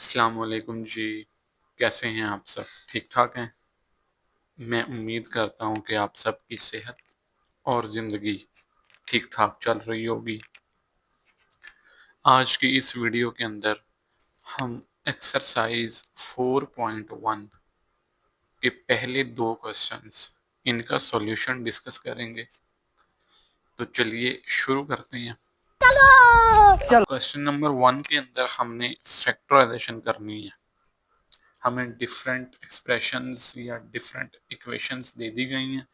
अस्सलाम वालेकुम जी। कैसे हैं आप सब? ठीक ठाक हैं? मैं उम्मीद करता हूँ कि आप सबकी सेहत और ज़िंदगी ठीक ठाक चल रही होगी। आज की इस वीडियो के अंदर हम एक्सरसाइज 4.1 के पहले दो क्वेश्चंस इनका सॉल्यूशन डिस्कस करेंगे। तो चलिए शुरू करते हैं। चलो क्वेश्चन नंबर 1 के अंदर हमने फैक्टराइजेशन करनी है। हमें डिफरेंट एक्सप्रेशंस या डिफरेंट इक्वेशंस दे दी गई हैं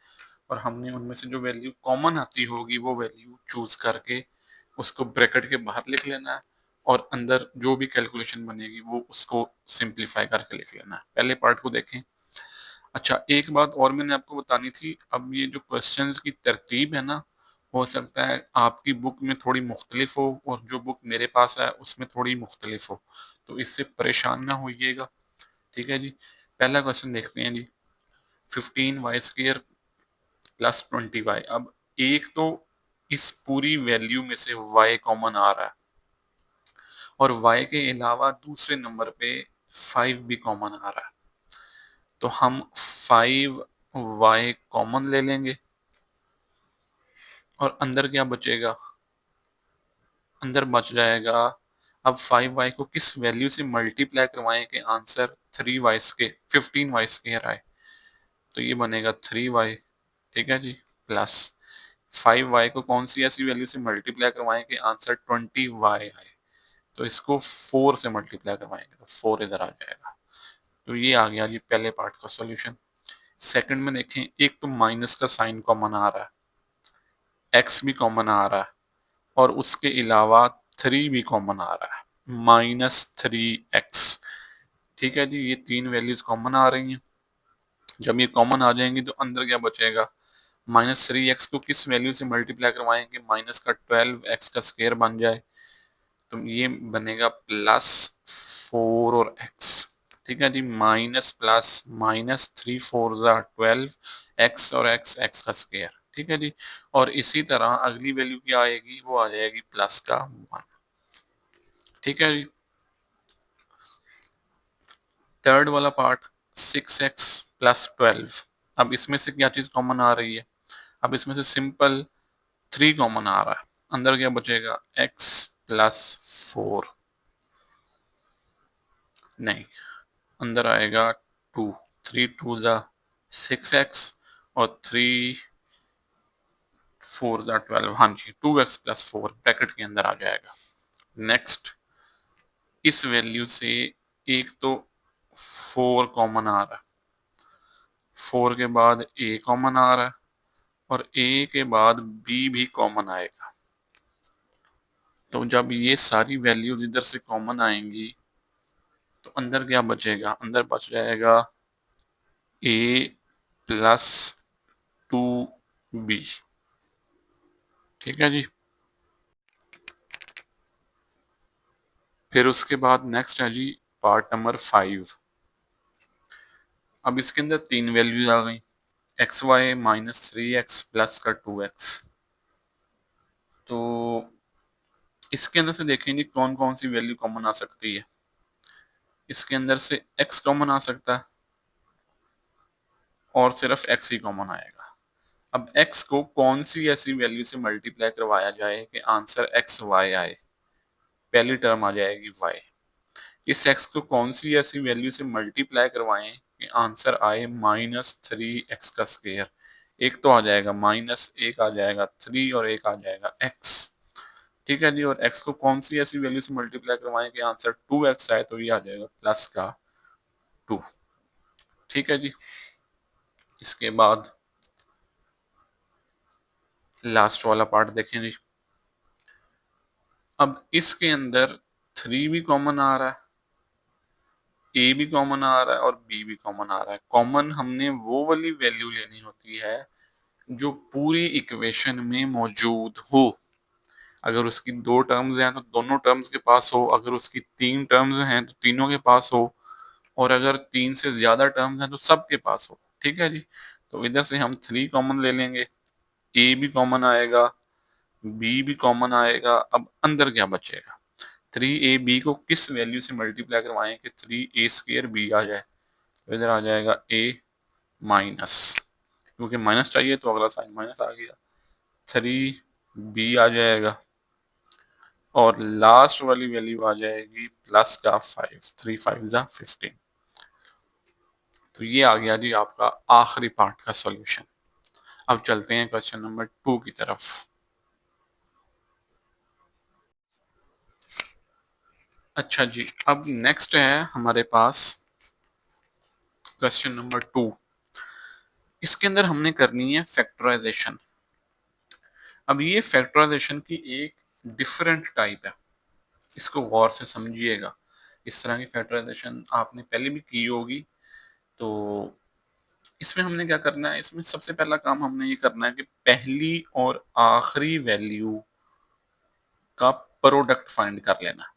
और हमने उनमें से जो वैल्यू कॉमन आती होगी वो वैल्यू चूज करके उसको ब्रैकेट के बाहर लिख लेना है और अंदर जो भी कैलकुलेशन बनेगी वो उसको सिंपलीफाई करके लिख लेना है। पहले पार्ट को देखें। अच्छा, एक बात और मैंने आपको बतानी थी। अब ये जो क्वेश्चंस की तरतीब है ना, हो सकता है आपकी बुक में थोड़ी मुख्तलिफ हो और जो बुक मेरे पास है उसमें थोड़ी मुख्तलिफ हो, तो इससे परेशान ना होइएगा। ठीक है जी। पहला क्वेश्चन देखते हैं जी। 15y² plus 20y। अब एक तो इस पूरी वैल्यू में से y कॉमन आ रहा है और y के अलावा दूसरे नंबर पे 5 भी कॉमन आ रहा है, तो हम 5y कॉमन ले लेंगे और अंदर क्या बचेगा? अंदर बच जाएगा। अब 5y को किस वैल्यू से मल्टीप्लाई करवाएं कि आंसर 15y² आए? तो ये बनेगा 3y। ठीक है जी। प्लस 5y को कौन सी ऐसी वैल्यू से मल्टीप्लाई करवाएं कि आंसर 20y आए? तो इसको 4 से मल्टीप्लाई करवाएंगे तो 4 इधर आ जाएगा। तो ये आ गया जी पहले पार्ट का सॉल्यूशन। सेकंड में देखें, एक तो माइनस का साइन कॉमन आ रहा है, x भी कॉमन आ रहा है और उसके अलावा 3 भी कॉमन आ रहा है, -3x। ठीक है जी। ये तीन वैल्यूज कॉमन आ रही हैं। जब ये कॉमन आ जाएंगी तो अंदर क्या बचेगा? -3x को किस वैल्यू से मल्टीप्लाई करवाएंगे माइनस का 12x का स्क्वायर बन जाए? तो ये बनेगा +4 और x। ठीक है जी। माइनस प्लस -3 4 = 12 x और x का स्क्वायर। ठीक है जी। और इसी तरह अगली वैल्यू क्या आएगी? वो आ जाएगी प्लस का 1। ठीक है जी। थर्ड वाला पार्ट 6x प्लस 12। अब इसमें से क्या चीज कॉमन आ रही है? अब इसमें से सिंपल 3 कॉमन आ रहा है। अंदर क्या बचेगा? x plus 4। नहीं, अंदर आएगा 2। 3 2 = 6x और 3 4 = 12। हाँ जी, 2x प्लस 4 ब्रैकेट के अंदर आ जाएगा। नेक्स्ट, इस वैल्यू से एक तो 4 कॉमन आ रहा है, 4 के बाद a कॉमन आ रहा है और a के बाद b भी कॉमन आएगा। तो जब ये सारी वैल्यूज इधर से कॉमन आएंगी तो अंदर क्या बचेगा? अंदर बच जाएगा a प्लस 2b। ठीक है जी। फिर उसके बाद नेक्स्ट है जी पार्ट नंबर 5। अब इसके अंदर तीन वैल्यूज आ गई, xy -3x प्लस का 2x। तो इसके अंदर से देखेंगे कौन कौन सी वैल्यू कॉमन आ सकती है। इसके अंदर से x कॉमन आ सकता है और सिर्फ x ही कॉमन आएगा। अब x को कौन सी ऐसी वैल्यू से मल्टीप्लाई करवाया जाए कि आंसर एक्स वाई आए? पहली टर्म आ जाएगी y। इस x को कौन सी ऐसी वैल्यू से मल्टीप्लाई करवाएं कि आंसर आए -3x का स्क्वायर? एक तो आ जाएगा माइनस, एक आ जाएगा 3 और एक आ जाएगा x। ठीक है जी। और x को कौन सी ऐसी वैल्यू से मल्टीप्लाई करवाएं कि आंसर 2x आए? तो ये आ जाएगा प्लस का 2। ठीक है जी। इसके बाद लास्ट वाला पार्ट देखें जी। अब इसके अंदर 3 भी कॉमन आ रहा है, ए भी कॉमन आ रहा है और बी भी कॉमन आ रहा है। कॉमन हमने वो वाली वैल्यू लेनी होती है जो पूरी इक्वेशन में मौजूद हो। अगर उसकी दो टर्म्स हैं तो दोनों टर्म्स के पास हो, अगर उसकी तीन टर्म्स हैं तो तीनों के पास हो, और अगर तीन से ज्यादा टर्म्स हैं तो सबके पास हो। ठीक है जी। तो इधर से हम 3 कॉमन ले लेंगे, ए भी कॉमन आएगा, बी भी कॉमन आएगा। अब अंदर क्या बचेगा? 3ab को किस वैल्यू से मल्टीप्लाई करवाएं कि 3a² आ जाए, तो इधर आ जाएगा a माइनस, क्योंकि माइनस चाहिए तो अगला साइन माइनस आ गया, 3b आ जाएगा और लास्ट वाली वैल्यू आ जाएगी प्लस का 5, 3 5 जा 15। तो ये आ गया जी आपका आखिरी पार्ट का सॉल्यूशन। अब चलते हैं क्वेश्चन नंबर 2 की तरफ। अच्छा जी, अब नेक्स्ट है हमारे पास क्वेश्चन नंबर 2। इसके अंदर हमने करनी है फैक्टराइजेशन। अब ये फैक्टराइजेशन की एक डिफरेंट टाइप है, इसको गौर से समझिएगा। इस तरह की फैक्टराइजेशन आपने पहले भी की होगी। तो इसमें हमने क्या करना है, इसमें सबसे पहला काम हमने ये करना है कि पहली और आखिरी वैल्यू का प्रोडक्ट फाइंड कर लेना।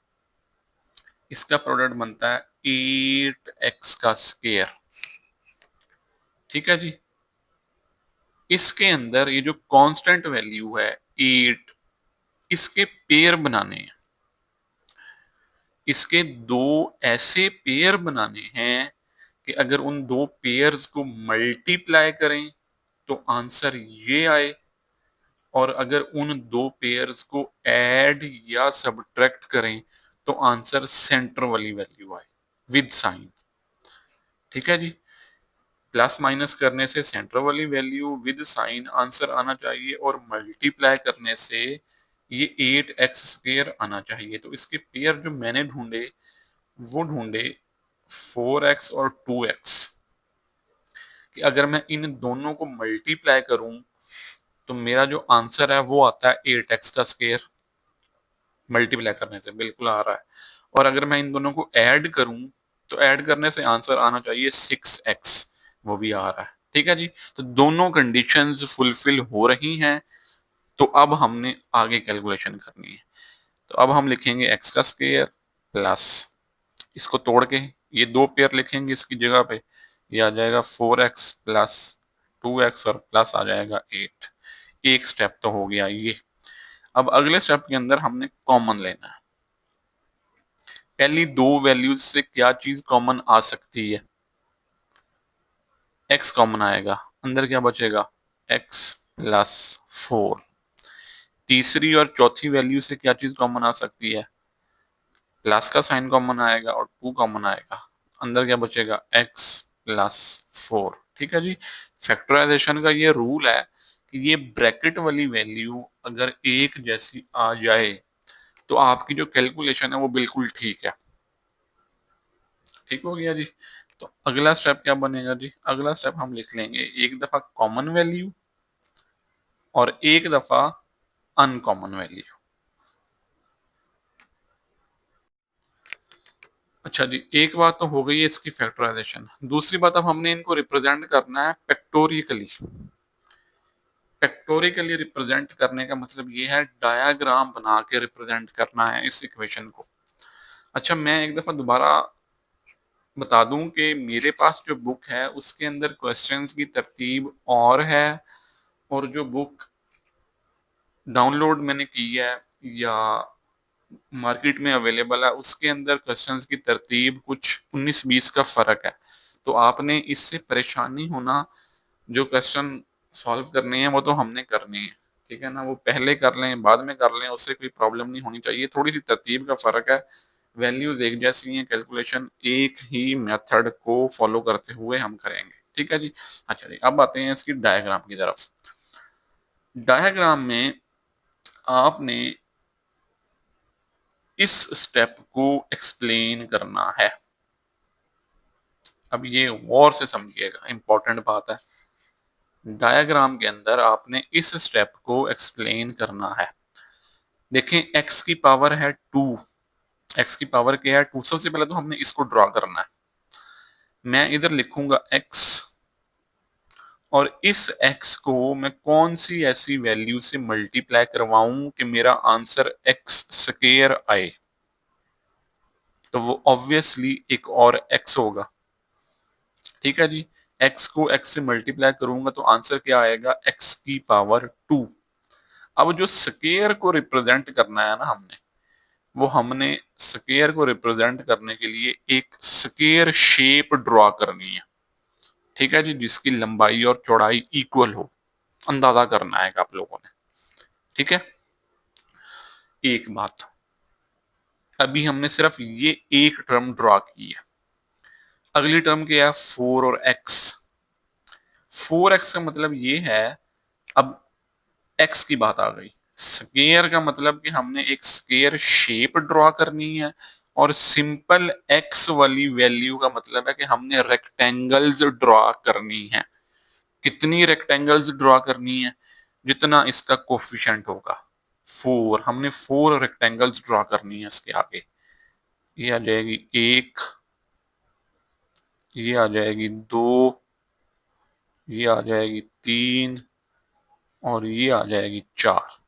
इसका प्रोडक्ट बनता है 8x²। ठीक है जी। इसके अंदर ये जो कांस्टेंट वैल्यू है 8, इसके पेयर बनाने हैं। इसके दो ऐसे पेयर बनाने हैं कि अगर उन दो पेयर्स को मल्टीप्लाई करें तो आंसर ये आए, और अगर उन दो पेयर्स को ऐड या सब्ट्रैक्ट करें तो आंसर सेंटर वाली वैल्यू आए विद साइन। ठीक है जी। प्लस माइनस करने से सेंटर वाली वैल्यू विद साइन आंसर आना चाहिए, और मल्टीप्लाई करने से ये 8x² आना चाहिए। तो इसके पेयर जो मैंने ढूंढे वो ढूंढे 4x और 2x, कि अगर मैं इन दोनों को मल्टीप्लाई करूं तो मेरा जो आंसर है वो आता है 8x²। मल्टीप्लाई करने से बिल्कुल आ रहा है। और अगर मैं इन दोनों को ऐड करूं तो ऐड करने से आंसर आना चाहिए 6x, वो भी आ रहा है। ठीक है जी। तो दोनों कंडीशंस फुलफिल हो रही हैं। तो अब हमने आगे कैलकुलेशन करनी है। तो अब हम लिखेंगे x² प्लस, इसको तोड़ के ये दो पेयर लिखेंगे इसकी जगह पे, ये आ जाएगा 4x प्लस 2x और प्लस आ जाएगा 8। एक स्टेप तो हो गया ये। अब अगले स्टेप के अंदर हमने कॉमन लेना है। पहली दो वैल्यूज से क्या चीज कॉमन आ सकती है, x कॉमन आएगा, अंदर क्या बचेगा x प्लस 4। तीसरी और चौथी वैल्यू से क्या चीज कॉमन आ सकती है, प्लस का साइन कॉमन आएगा और 2 कॉमन आएगा, अंदर क्या बचेगा x प्लस 4। ठीक है जी। फैक्टराइजेशन का ये रूल है कि ये ब्रैकेट वाली वैल्यू अगर एक जैसी आ जाए तो आपकी जो कैलकुलेशन है वो बिल्कुल ठीक है। ठीक हो गया जी। तो अगला स्टेप क्या बनेगा जी, अगला स्टेप हम लिख लेंगे एक दफा कॉमन वैल्यू और एक दफा अनकॉमन वैल्यू। अच्छा जी, एक बात तो हो गई है इसकी फैक्टराइजेशन। दूसरी बात, अब हमने इनको रिप्रेजेंट करना है पेक्टोरिकली। पेक्टोरिकली रिप्रेजेंट करने का मतलब ये है डायाग्राम बना के रिप्रेजेंट करना है इस इक्वेशन को। अच्छा, मैं एक दफा दोबारा बता दूं कि मेरे पास जो बुक है उसके अंदर क्वेश्चंस की तरतीब और है, और जो बुक डाउनलोड मैंने की है या मार्केट में अवेलेबल है उसके अंदर क्वेश्चंस की तरतीब कुछ 19-20 का फर्क है। तो आपने इससे परेशान नहीं होना, जो क्वेश्चन सॉल्व करने हैं वो तो हमने करने हैं। ठीक है ना, वो पहले कर लें बाद में कर लें, उससे कोई प्रॉब्लम नहीं होनी चाहिए। थोड़ी सी तरतीब का फर्क है, वैल्यूज एक जैसी हैं, कैलकुलेशन एक ही मेथड को फॉलो करते हुए हम करेंगे। ठीक है जी। अच्छा जी, अब आते हैं इसकी डायग्राम की तरफ। डायग्राम में आपने इस स्टेप को एक्सप्लेन करना है। अब ये गौर से समझिएगा, इंपॉर्टेंट बात है। डायग्राम के अंदर आपने इस स्टेप को एक्सप्लेन करना है। देखें, x की पावर है 2, x की पावर क्या है 2। सबसे पहले तो हमने इसको ड्रॉ करना है। मैं इधर लिखूंगा x, और इस x को मैं कौन सी ऐसी वैल्यू से मल्टीप्लाई करवाऊं कि मेरा आंसर x² आए, तो वो ऑब्वियसली एक और x होगा। ठीक है जी। x को x से मल्टीप्लाई करूंगा तो आंसर क्या आएगा, x की पावर 2। अब जो स्केयर को रिप्रेजेंट करना है ना हमने, वो हमने स्क्वायर को रिप्रेजेंट करने के लिए एक स्क्वायर शेप ड्रॉ करनी है, ठीक है जी, जिसकी लंबाई और चौड़ाई इक्वल हो, अंदाजा करना है आप लोगों ने, ठीक है। एक बात, अभी हमने सिर्फ ये एक टर्म ड्रॉ की है, अगली टर्म क्या है, 4 और x। 4x का मतलब ये है, अब x की बात आ गई, स्क्वायर का मतलब कि हमने एक स्क्वायर शेप ड्रॉ करनी है, और सिंपल x वाली वैल्यू का मतलब है कि हमने रेक्टेंगल्स ड्रॉ करनी है। कितनी रेक्टेंगल्स ड्रॉ करनी है, जितना इसका कोफिशिएंट होगा 4, हमने 4 रेक्टेंगल्स ड्रॉ करनी है इसके आगे। ये आ जाएगी 1, ये आ जाएगी 2, ये आ जाएगी 3, और ये आ जाएगी 4।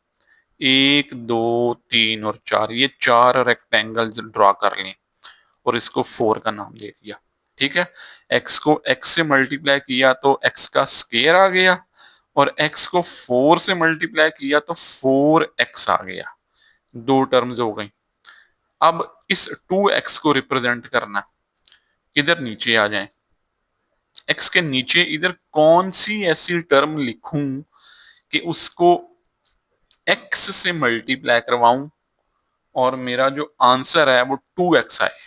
1, 2, 3 और 4, ये 4 रेक्टेंगल्स ड्रॉ कर लें और इसको 4 का नाम दे दिया, ठीक है। x को x से मल्टीप्लाई किया तो x का स्क्वायर आ गया, और x को 4 से मल्टीप्लाई किया तो 4x आ गया। दो टर्म्स हो गई। अब इस 2x को रिप्रेजेंट करना, इधर नीचे आ जाए, x के नीचे इधर कौन सी ऐसी टर्म लिखूं कि उसको x से मल्टीप्लाई करवाऊं और मेरा जो आंसर है वो 2x आए।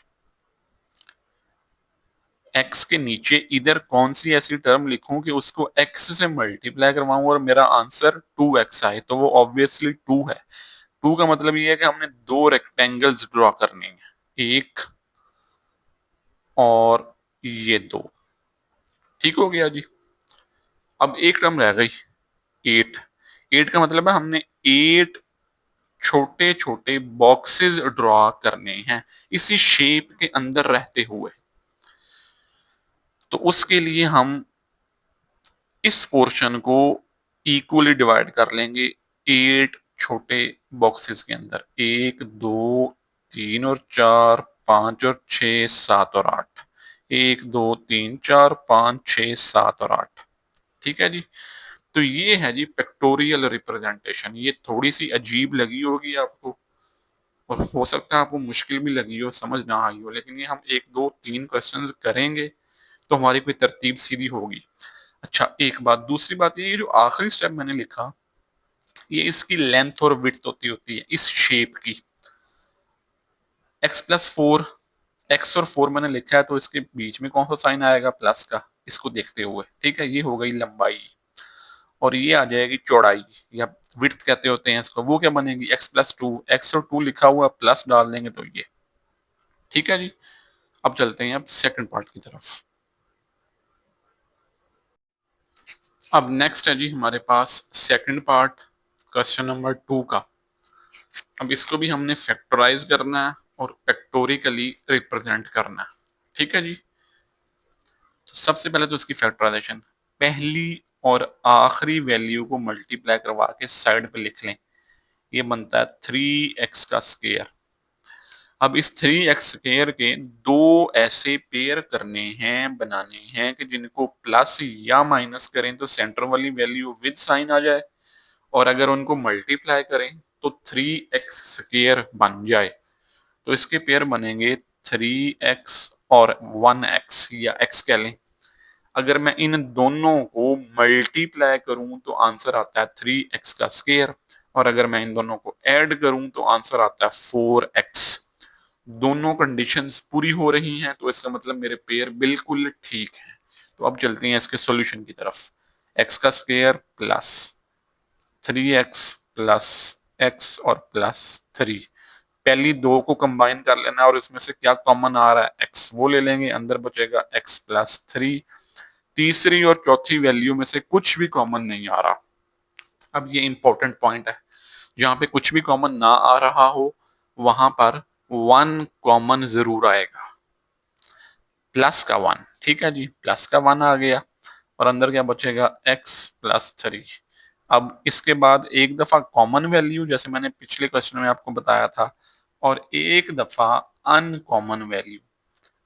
x के नीचे इधर कौन सी ऐसी टर्म लिखूं कि उसको x से मल्टीप्लाई करवाऊं और मेरा आंसर 2x आए, तो वो ऑब्वियसली 2 है। 2 का मतलब ये है कि हमने दो रेक्टेंगल्स ड्रॉ करने हैं, एक और ये दो, ठीक हो गया जी। अब एक टर्म रह गई 8। 8 का मतलब है हमने 8 छोटे छोटे बॉक्सेस ड्रॉ करने हैं इसी शेप के अंदर रहते हुए। तो उसके लिए हम इस पोर्शन को इक्वली डिवाइड कर लेंगे 8 छोटे बॉक्सेस के अंदर, 1, 2, 3 और 4, 5 और 6, 7 और 8। 1, 2, 3, 4, 5, 6, 7 और 8, ठीक है जी। तो ये है जी पिक्टोरियल रिप्रेजेंटेशन। ये थोड़ी सी अजीब लगी होगी आपको, और हो सकता है आपको मुश्किल भी लगी हो, समझ ना आई हो, लेकिन ये हम 1, 2, 3 क्वेश्चंस करेंगे तो हमारी कोई तरतीब सीधी होगी। अच्छा, एक बात, दूसरी बात, ये जो आखिरी स्टेप मैंने लिखा, ये इसकी लेंथ और विड्थ होती होती है इस शेप की। x+4, x और 4 मैंने लिखा है, तो इसके बीच में कौन सा साइन आएगा, प्लस का, इसको देखते हुए, ठीक है। ये हो गई लंबाई, और ये आ जाएगी चौड़ाई या विड्थ कहते होते हैं इसको, वो क्या बनेगी, x+2। x और 2 लिखा हुआ, प्लस डाल देंगे तो ये, ठीक है जी। अब चलते हैं अब सेकंड पार्ट की तरफ। अब नेक्स्ट है जी हमारे पास सेकंड पार्ट, क्वेश्चन नंबर 2 का। अब इसको भी हमने फैक्टराइज करना है और फैक्टोरिकली रिप्रेजेंट करना है, ठीक है जी। तो सबसे पहले तो इसकी फैक्टराइजेशन, पहली और आखिरी वैल्यू को मल्टीप्लाई करवा के साइड पे लिख लें, ये बनता है 3x का स्क्वायर। अब इस 3x स्क्वायर के दो ऐसे पेयर करने हैं, बनाने हैं कि जिनको प्लस या माइनस करें तो सेंटर वाली वैल्यू विद साइन आ जाए, और अगर उनको मल्टीप्लाई करें तो 3x स्क्वायर बन जाए। तो इसके पेयर बनेंगे 3x और 1x, या x कह लें। अगर मैं इन दोनों को मल्टीप्लाई करूं तो आंसर आता है 3x का स्क्वायर, और अगर मैं इन दोनों को ऐड करूं तो आंसर आता है 4x। दोनों कंडीशंस पूरी हो रही हैं, तो इसका मतलब मेरे पेयर बिल्कुल ठीक हैं। तो अब चलते हैं इसके सॉल्यूशन की तरफ। x का square plus 3x plus x और प्लस 3, पहली दो को कंबाइन कर लेना और इसमें से क्या कॉमन आ रहा है, x, वो ले लेंगे, अंदर बचेगा x+3। तीसरी और चौथी वैल्यू में से कुछ भी कॉमन नहीं आ रहा। अब ये इंपॉर्टेंट पॉइंट है, जहां पे कुछ भी कॉमन ना आ रहा हो वहां पर 1 कॉमन जरूर आएगा, प्लस का 1, ठीक है जी, प्लस का 1 आ गया, और अंदर क्या बचेगा, x+3। अब इसके बाद एक दफा कॉमन वैल्यू, जैसे मैंने पिछले क्वेश्चन में आपको बताया था, और एक दफा uncommon value.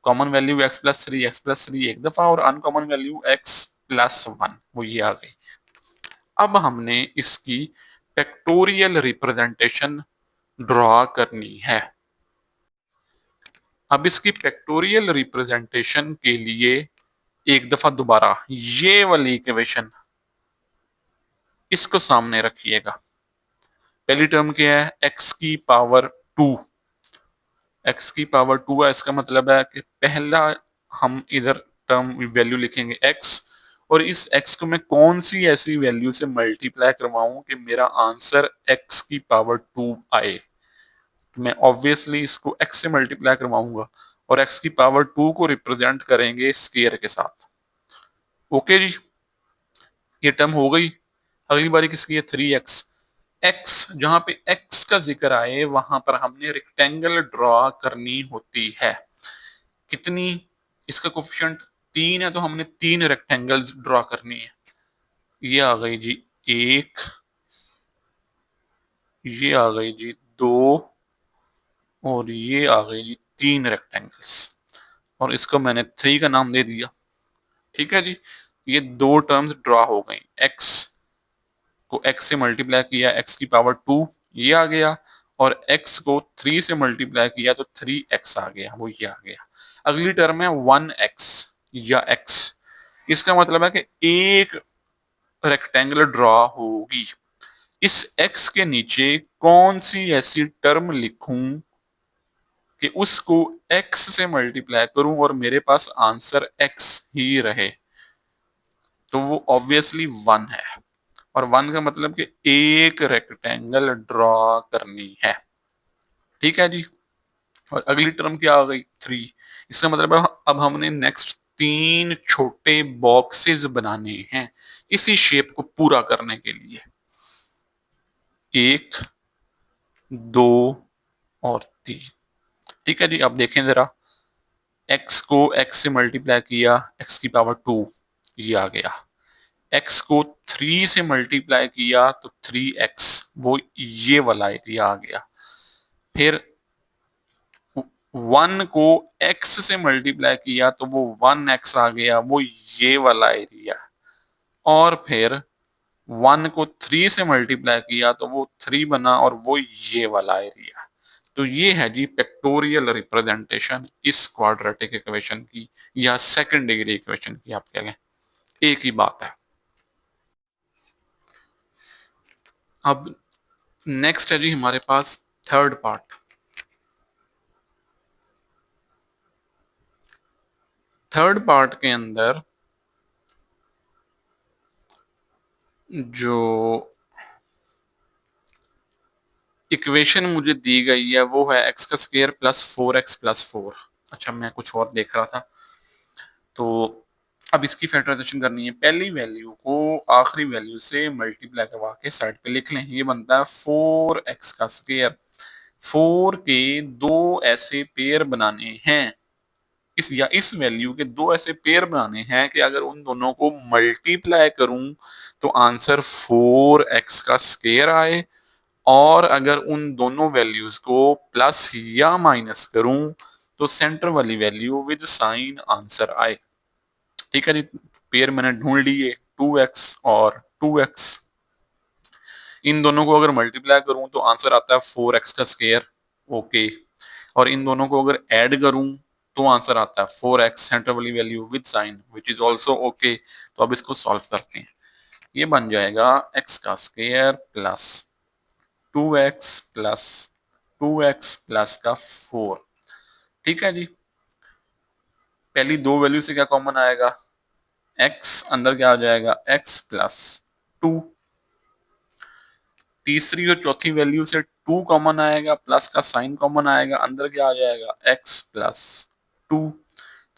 Common value x+3 एक दफा, और अनकॉमन वैल्यू x+1, वो ये आ गई। अब हमने इसकी फैक्टोरियल रिप्रेजेंटेशन ड्रॉ करनी है। अब इसकी फैक्टोरियल रिप्रेजेंटेशन के लिए एक दफा दोबारा ये वाली इक्वेशन इसको सामने रखिएगा। पहली टर्म क्या है, एक्स की पावर टू। एक्स की पावर टू है, इसका मतलब है कि पहला हम इधर टर्म वैल्यू लिखेंगे एक्स, और इस एक्स को मैं कौन सी ऐसी वैल्यू से मल्टीप्लाई करवाऊं कि मेरा आंसर एक्स की पावर टू आए। मैं ऑब्वियसली इसको एक्स से मल्टीप्लाई करवाऊंगा और एक्स की पावर टू को रिप्रेजेंट करेंगे स्केयर के साथ। ओके जी, ये टर्म हो गई। अगली बारी किसकी है, थ्री एक्स। एक्स जहां पे एक्स का जिक्र आए वहां पर हमने रेक्टेंगल ड्रॉ करनी होती है। कितनी, इसका कोफिशिएंट तीन है तो हमने तीन रेक्टेंगल्स ड्रॉ करनी है। ये आ गई जी एक, ये आ गई जी दो, और ये आ गई जी तीन रेक्टेंगल्स, और इसको मैंने थ्री का नाम दे दिया। ठीक है जी, ये दो टर्म्स ड्रॉ हो गई। एक्स को एक्स से मल्टीप्लाई किया, एक्स की पावर टू ये आ गया, और एक्स को थ्री से मल्टीप्लाई किया तो थ्री एक्स आ गया, वो ये आ गया। अगली टर्म है वन एक्स या एक्स। इसका मतलब है कि एक रेक्टेंगल ड्रॉ होगी। इस एक्स के नीचे कौन सी ऐसी टर्म लिखूं कि उसको एक्स से मल्टीप्लाई करूं और मेरे पास आंसर एक्स ही रहे, तो वो ऑब्वियसली वन है। और वन का मतलब कि एक रेक्टेंगल ड्रॉ करनी है। ठीक है जी, और अगली टर्म क्या आ गई, थ्री। इसका मतलब है अब हमने नेक्स्ट तीन छोटे बॉक्सेस बनाने हैं इसी शेप को पूरा करने के लिए। एक, दो और तीन। ठीक है जी, अब देखें जरा, एक्स को एक्स से मल्टीप्लाई किया, एक्स की पावर टू ये आ गया। एक्स को थ्री से मल्टीप्लाई किया तो थ्री एक्स, वो ये वाला एरिया आ गया। फिर वन को एक्स से मल्टीप्लाई किया तो वो वन एक्स आ गया, वो ये वाला एरिया। और फिर वन को थ्री से मल्टीप्लाई किया तो वो थ्री बना, और वो ये वाला एरिया। तो ये है जी फैक्टोरियल रिप्रेजेंटेशन इस क्वाड्रेटिक इक्वेशन की, या सेकंड डिग्री इक्वेशन की, आप कह लें एक ही बात है। अब नेक्स्ट है जी हमारे पास थर्ड पार्ट। थर्ड पार्ट के अंदर जो इक्वेशन मुझे दी गई है वो है एक्स का square plus four x plus four. अच्छा, मैं कुछ और देख रहा था। तो अब इसकी फैक्टराइजेशन करनी है। पहली वैल्यू को आखिरी वैल्यू से मल्टीप्लाई करवा के साइड पे लिख लें। ये बनता है फोर एक्स का स्क्वायर। फोर के दो ऐसे पेयर बनाने हैं, इस वैल्यू के दो ऐसे पेयर बनाने हैं कि अगर उन दोनों को मल्टीप्लाई करूं तो आंसर फोर एक्स का स्क्वायर आए, और अगर उन दोनों वैल्यूज को प्लस या माइनस करूं तो सेंटर वाली वैल्यू विद साइन आंसर आए। ठीक है जी, पेयर मैंने ढूंढ लिए टू एक्स और टू एक्स। इन दोनों को अगर मल्टीप्लाई करूं तो आंसर आता है फोर एक्स का स्क्वायर। ओके, और इन दोनों को अगर ऐड करूं तो आंसर आता है फोर एक्स सेंटर वाली value with sign which is also okay. तो अब इसको सॉल्व करते हैं। ये बन जाएगा एक्स का square plus two x plus to x plus का फोर। ठीक है जी, पहली दो वैल्यू से क्या कॉमन आएगा, एक्स, अंदर क्या आ जाएगा एक्स प्लस टू। तीसरी और चौथी वैल्यू से टू कॉमन आएगा, प्लस का साइन कॉमन आएगा, अंदर क्या आ जाएगा एक्स प्लस टू।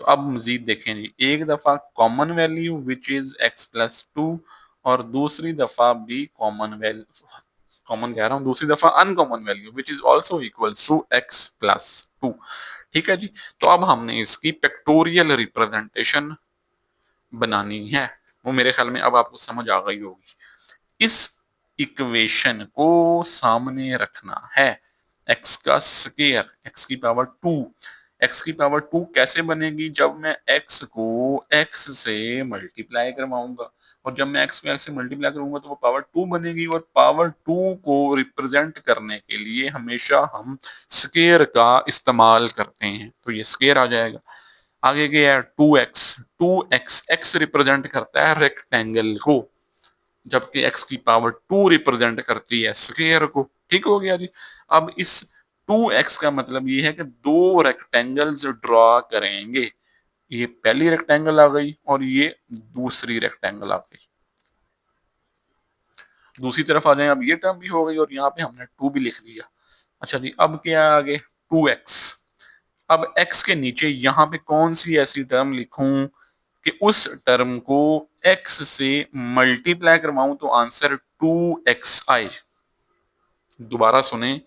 तो अब मजीद देखें जी, एक दफा common value which is x plus to, और दूसरी दफा भी कॉमन वैल्यू, कॉमन कह रहा हूं, दूसरी दफा uncommon value which is also equal to x plus two. ठीक है जी, तो अब हमने इसकी पेक्टोरियल रिप्रेजेंटेशन बनानी है। वो मेरे ख्याल में अब आपको समझ आ गई होगी। इस इक्वेशन को सामने रखना है, एक्स का स्क्वायर, एक्स की पावर टू, x की पावर 2 कैसे बनेगी? जब मैं x को x से मल्टीप्लाई करवाऊंगा, और जब मैं x को x से मल्टीप्लाई करूंगा तो वो पावर 2 बनेगी, और पावर 2 को रिप्रेजेंट करने के लिए हमेशा हम स्केयर का इस्तेमाल करते हैं, तो ये स्केयर आ जाएगा। आगे क्या है? 2x, 2x, x रिप्रेजेंट करता है रेक्टेंगल को, जबकि x की पावर 2 रिप्रेजेंट करती है स्क्वायर को। ठीक हो गया जी। अब इस 2x का मतलब ये है कि दो रेक्टेंगल्स ड्रॉ करेंगे। ये पहली रेक्टेंगल आ गई और ये दूसरी रेक्टेंगल आ गई। दूसरी तरफ आ जाए, अब ये टर्म भी हो गई और यहाँ पे हमने 2 भी लिख दिया। अच्छा जी, अब क्या है आगे? 2x। अब x के नीचे यहाँ पे कौन सी ऐसी टर्म लिखूं कि उस टर्म को x से मल्टीप्लाई करवाऊं तो आंसर 2x आए। दोबारा सुने,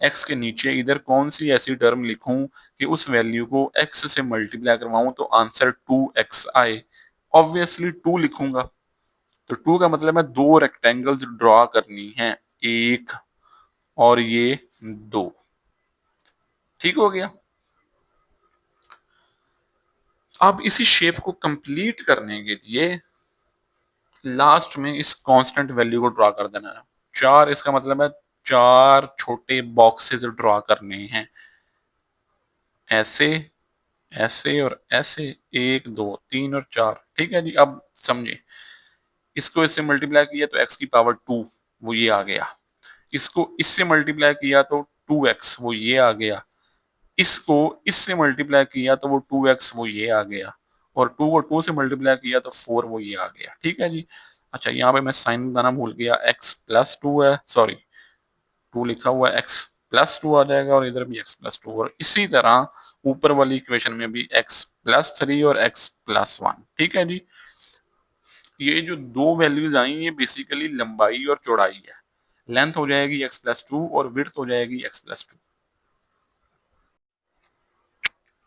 x के नीचे इधर कौन सी ऐसी टर्म लिखूं कि उस वैल्यू को x से मल्टीप्लाई करवाऊं तो आंसर 2x आए। ऑब्वियसली 2 लिखूंगा, तो 2 का मतलब है दो रेक्टेंगल्स ड्रॉ करनी है, एक और ये दो। ठीक हो गया। अब इसी शेप को कंप्लीट करने के लिए लास्ट में इस कांस्टेंट वैल्यू को ड्रॉ कर देना है। 4, इसका मतलब है 4 छोटे बॉक्सेस ड्रॉ करने हैं, ऐसे, ऐसे और ऐसे, 1 2 3 और 4। ठीक है जी। अब समझे, इसको इससे मल्टीप्लाई किया तो x की पावर 2 वो ये आ गया, इसको इससे मल्टीप्लाई किया तो 2x वो ये आ गया, इसको इससे मल्टीप्लाई किया तो वो 2x वो ये आ गया, और 2 को 2 से मल्टीप्लाई किया तो 4 वो ये आ गया। ठीक है जी। अच्छा, यहाँ पे मैं साइन बनाना भूल गया, x प्लस 2 है, सॉरी 2 लिखा हुआ है, x प्लस 2 आ जाएगा और इधर भी x प्लस 2, और इसी तरह ऊपर वाली इक्वेशन में भी x प्लस 3 और x प्लस 1। ठीक है जी। ये जो दो वैल्यूज आई ये बेसिकली लंबाई और चौड़ाई है। लेंथ हो जाएगी x प्लस 2 और विड्थ हो जाएगी x प्लस 2।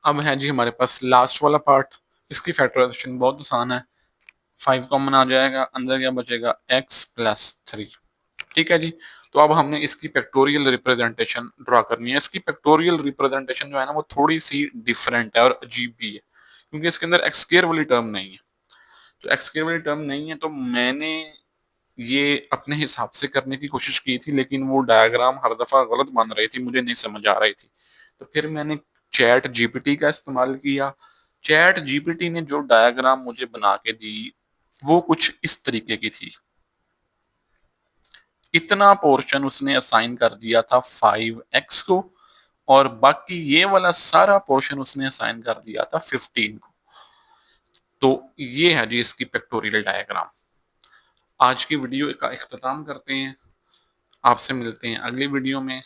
अब है जी हमारे पास लास्ट वाला पार्ट। इसकी फैक्टराइजेशन बहुत आसान है। 5 कॉमन आ जाएगा, अंदर क्या बचेगा? x plus 3। ठीक है जी। तो अब हमने इसकी फैक्टोरियल रिप्रेजेंटेशन ड्रॉ करनी है। इसकी फैक्टोरियल रिप्रेजेंटेशन जो है ना वो थोड़ी सी डिफरेंट है और अजीब भी है, क्योंकि इसके अंदर एक्स स्क्वायर वाली टर्म नहीं है। तो एक्स स्क्वायर वाली टर्म नहीं है तो मैंने ये अपने हिसाब से करने की कोशिश की थी, लेकिन वो डायग्राम हर दफा गलत बन रही थी, मुझे नहीं समझ आ रही थी। तो फिर मैंने चैट जीपीटी का इस्तेमाल किया। चैट जीपीटी ने जो डायग्राम मुझे बना के दी वो कुछ इस तरीके की थी। इतना पोर्शन उसने असाइन कर दिया था 5x को, और बाकी ये वाला सारा पोर्शन उसने असाइन कर दिया था 15 को। तो ये है जी इसकी पिक्टोरियल डायग्राम। आज की वीडियो का इख्तिताम करते हैं। आपसे मिलते हैं अगली वीडियो में।